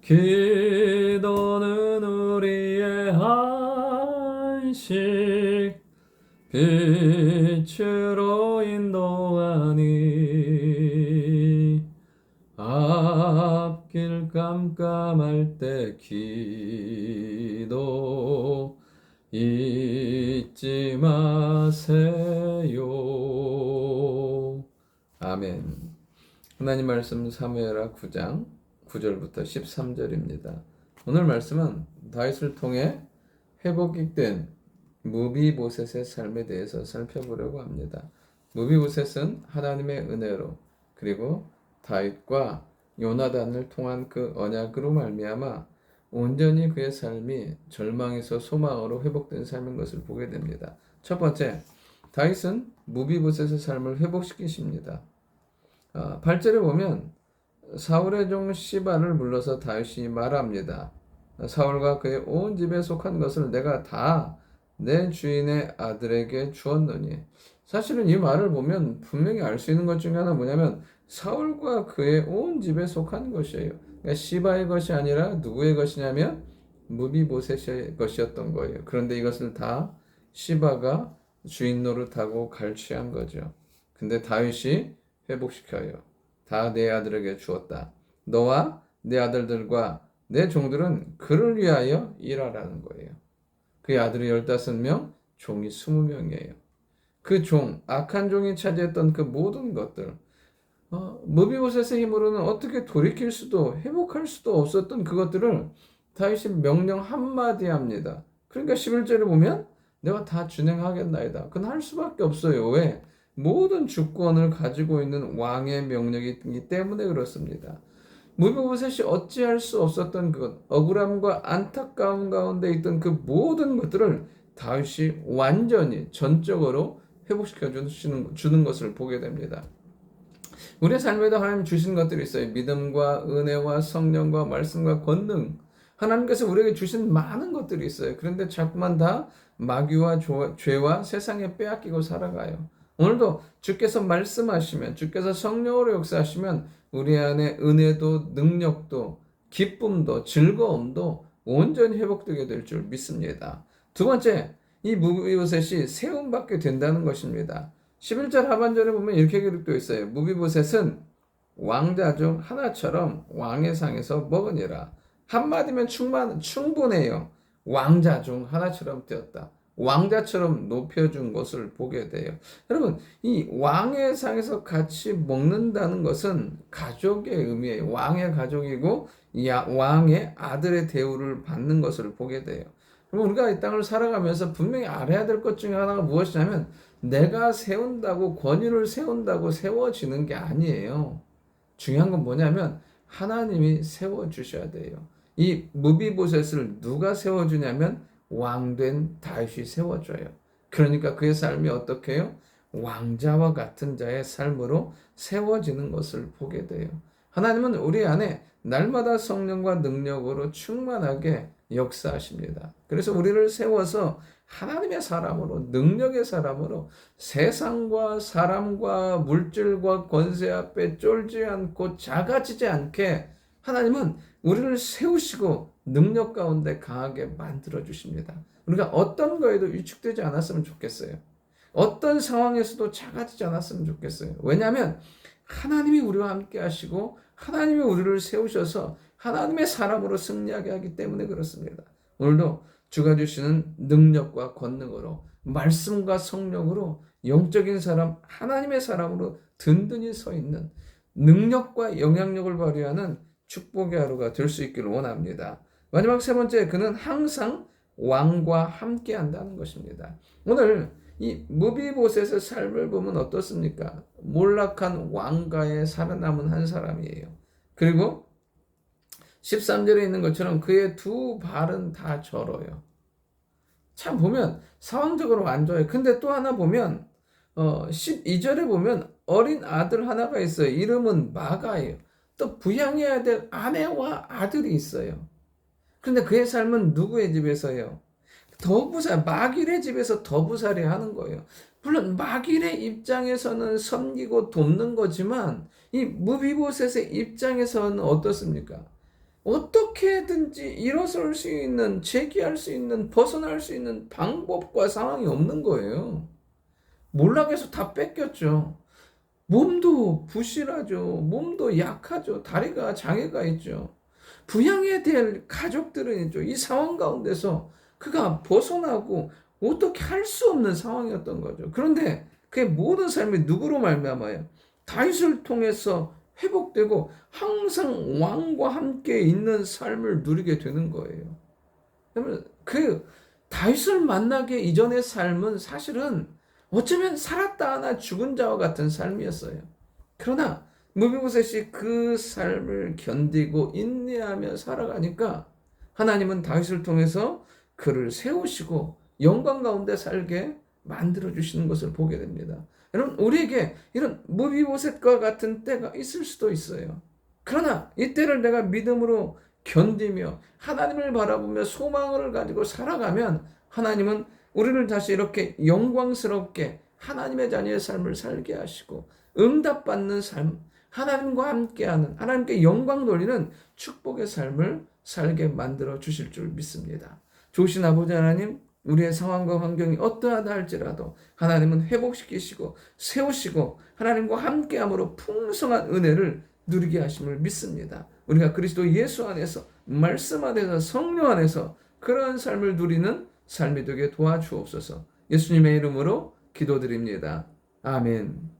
기도는 우리의 안식 빛으로 인도하니 앞길 깜깜할 때 기도 잊지 마세요. 아멘. 하나님 말씀 사무엘하 9장 9절부터 13절입니다. 오늘 말씀은 다윗을 통해 회복이 된 무비보셋의 삶에 대해서 살펴보려고 합니다. 무비보셋은 하나님의 은혜로 그리고 다윗과 요나단을 통한 그 언약으로 말미암아 온전히 그의 삶이 절망에서 소망으로 회복된 삶인 것을 보게 됩니다. 첫 번째, 다윗은 무비보셋의 삶을 회복시키십니다. 8절에 보면 사울의 종 시바를 불러서 다윗이 말합니다. 사울과 그의 온 집에 속한 것을 내가 다 내 주인의 아들에게 주었노니. 사실은 이 말을 보면 분명히 알 수 있는 것 중에 하나 뭐냐면 사울과 그의 온 집에 속한 것이에요. 그러니까 시바의 것이 아니라 누구의 것이냐면 무비보셋의 것이었던 거예요. 그런데 이것을 다 시바가 주인 노릇하고 갈취한 거죠. 근데 다윗이 회복시켜요. 다 내 아들에게 주었다. 너와 내 아들들과 내 종들은 그를 위하여 일하라는 거예요. 그의 아들이 15명, 종이 20명이에요. 그 종, 악한 종이 차지했던 그 모든 것들, 무비보셋의 힘으로는 어떻게 돌이킬 수도 회복할 수도 없었던 그것들을 다윗이 명령 한마디 합니다. 그러니까 11절에 보면 내가 다 준행하겠나이다. 그건 할 수밖에 없어요. 왜? 모든 주권을 가지고 있는 왕의 명령이기 때문에 그렇습니다. 무비보셋이 어찌할 수 없었던 그것, 억울함과 안타까움 가운데 있던 그 모든 것들을 다윗이 완전히 전적으로 회복시켜 주는 것을 보게 됩니다. 우리의 삶에도 하나님 주신 것들이 있어요. 믿음과 은혜와 성령과 말씀과 권능, 하나님께서 우리에게 주신 많은 것들이 있어요. 그런데 자꾸만 다 마귀와 죄와 세상에 빼앗기고 살아가요. 오늘도 주께서 말씀하시면, 주께서 성령으로 역사하시면 우리 안에 은혜도 능력도 기쁨도 즐거움도 온전히 회복되게 될 줄 믿습니다. 두 번째, 이 무비보셋이 세움받게 된다는 것입니다. 11절 하반절에 보면 이렇게 기록되어 있어요. 무비보셋은 왕자 중 하나처럼 왕의 상에서 먹으니라. 한마디면 충분해요. 왕자 중 하나처럼 되었다. 왕자처럼 높여준 것을 보게 돼요. 여러분, 이 왕의 상에서 같이 먹는다는 것은 가족의 의미예요. 왕의 가족이고 왕의 아들의 대우를 받는 것을 보게 돼요. 그럼 우리가 이 땅을 살아가면서 분명히 알아야 될 것 중에 하나가 무엇이냐면 내가 세운다고 권위를 세운다고 세워지는 게 아니에요. 중요한 건 뭐냐면 하나님이 세워주셔야 돼요. 이 무비보셋을 누가 세워주냐면 왕된 다윗이 세워줘요. 그러니까 그의 삶이 어떻게 해요? 왕자와 같은 자의 삶으로 세워지는 것을 보게 돼요. 하나님은 우리 안에 날마다 성령과 능력으로 충만하게 역사하십니다. 그래서 우리를 세워서 하나님의 사람으로, 능력의 사람으로 세상과 사람과 물질과 권세 앞에 쫄지 않고 작아지지 않게 하나님은 우리를 세우시고 능력 가운데 강하게 만들어 주십니다. 우리가 어떤 거에도 위축되지 않았으면 좋겠어요. 어떤 상황에서도 작아지지 않았으면 좋겠어요. 왜냐하면 하나님이 우리와 함께 하시고 하나님이 우리를 세우셔서 하나님의 사람으로 승리하게 하기 때문에 그렇습니다. 오늘도 주가 주시는 능력과 권능으로 말씀과 성령으로 영적인 사람, 하나님의 사람으로 든든히 서 있는 능력과 영향력을 발휘하는 축복의 하루가 될 수 있기를 원합니다. 마지막 세 번째, 그는 항상 왕과 함께 한다는 것입니다. 오늘 이 무비보셋의 삶을 보면 어떻습니까? 몰락한 왕가에 살아남은 한 사람이에요. 그리고 13절에 있는 것처럼 그의 두 발은 다 절어요. 참 보면 상황적으로 안 좋아요. 근데 또 하나 보면 12절에 보면 어린 아들 하나가 있어요. 이름은 마가예요. 또 부양해야 될 아내와 아들이 있어요. 그런데 그의 삶은 누구의 집에서요? 마길의 집에서 더부살이 하는 거예요. 물론 마길의 입장에서는 섬기고 돕는 거지만 이 무비보셋의 입장에서는 어떻습니까? 어떻게든지 일어설 수 있는, 재기할 수 있는, 벗어날 수 있는 방법과 상황이 없는 거예요. 몰락해서 다 뺏겼죠. 몸도 부실하죠. 몸도 약하죠. 다리가 장애가 있죠. 부양해야 될 가족들은 있죠. 이 상황 가운데서 그가 벗어나고 어떻게 할 수 없는 상황이었던 거죠. 그런데 그의 모든 삶이 누구로 말미암아요? 다윗을 통해서 회복되고 항상 왕과 함께 있는 삶을 누리게 되는 거예요. 그러면 그 다윗을 만나기 이전의 삶은 사실은 어쩌면 살았다 하나 죽은 자와 같은 삶이었어요. 그러나 무비보셋이 그 삶을 견디고 인내하며 살아가니까 하나님은 다윗을 통해서 그를 세우시고 영광 가운데 살게 만들어 주시는 것을 보게 됩니다. 여러분, 우리에게 이런 무비보셋과 같은 때가 있을 수도 있어요. 그러나 이때를 내가 믿음으로 견디며 하나님을 바라보며 소망을 가지고 살아가면 하나님은 우리를 다시 이렇게 영광스럽게 하나님의 자녀의 삶을 살게 하시고 응답받는 삶, 하나님과 함께하는, 하나님께 영광 돌리는 축복의 삶을 살게 만들어 주실 줄 믿습니다. 좋으신 아버지 하나님, 우리의 상황과 환경이 어떠하다 할지라도 하나님은 회복시키시고 세우시고 하나님과 함께함으로 풍성한 은혜를 누리게 하심을 믿습니다. 우리가 그리스도 예수 안에서, 말씀 안에서, 성령 안에서 그러한 삶을 누리는 삶이 되게 도와주옵소서. 예수님의 이름으로 기도드립니다. 아멘.